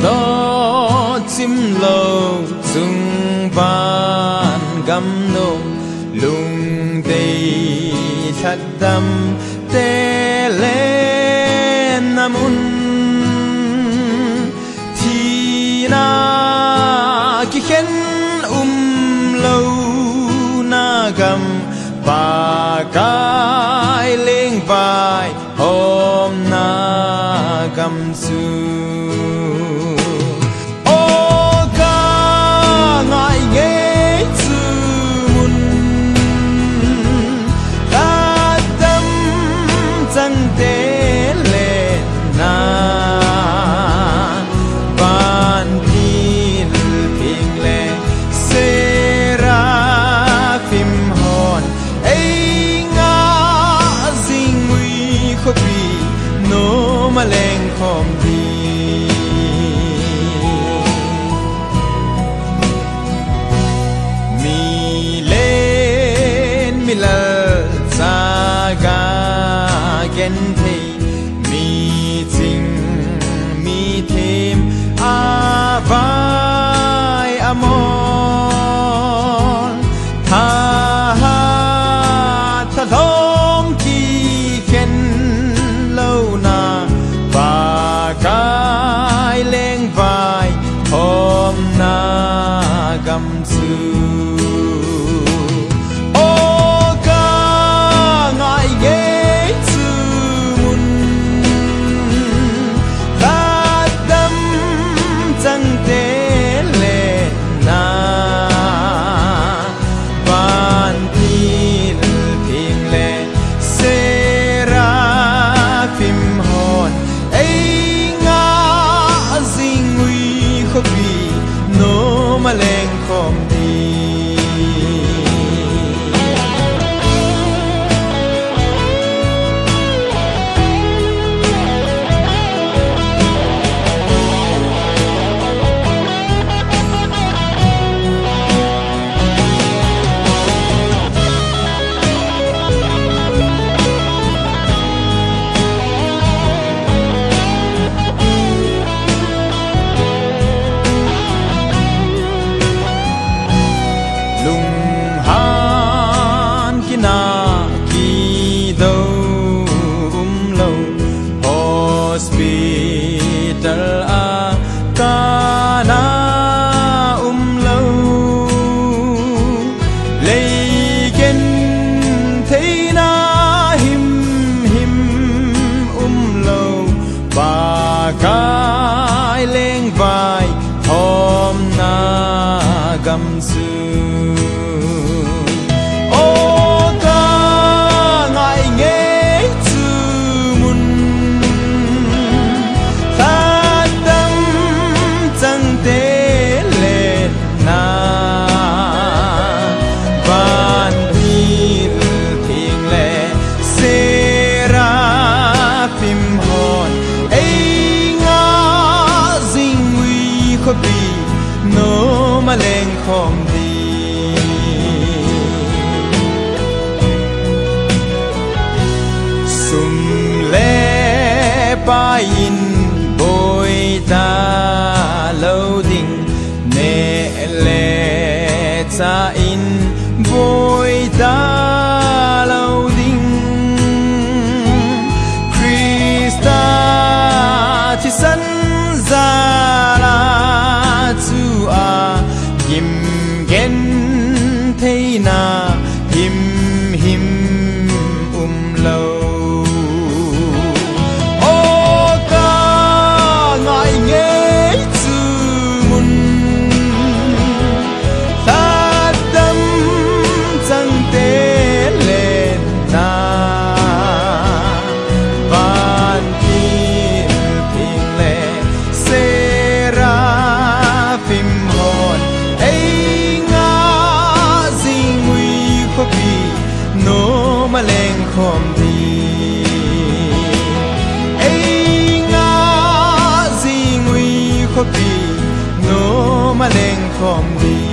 đó chim lâu dung ban gam nô lung tây chặt đâm tê lên namun thì na ki khen lâu na gam ba cái lên vai hôm na gam su Maleng khom đi mi lên mi lal sa ga gen thei mi ching mi thêm a vai amon tha ha tha long ki khen lâu na cái lên vai hôm na gam su ô ca ngại ghé sư mun ta đâm chân tế lên na ban tin tiếng lên sẽ ra phim hồn khobi no maleng khom đi hospital a kana lâu lấy gen thấy na him lâu ba cái lên vai hôm na gam su khobi no maleng khom đi sum le pa in bôi ta lâu ding ne le cha in bôi ta lâu ding Krista thi san ra chu a him gen thei na him lâu ô ca ngại nghe chu mun ta đâm chân tế lên na van tin tiếng lệ sẽ ra phim hồn ấy ngã gì nguy khobi no maleng khom đi ấy ngã gì nguy khobi no maleng khom đi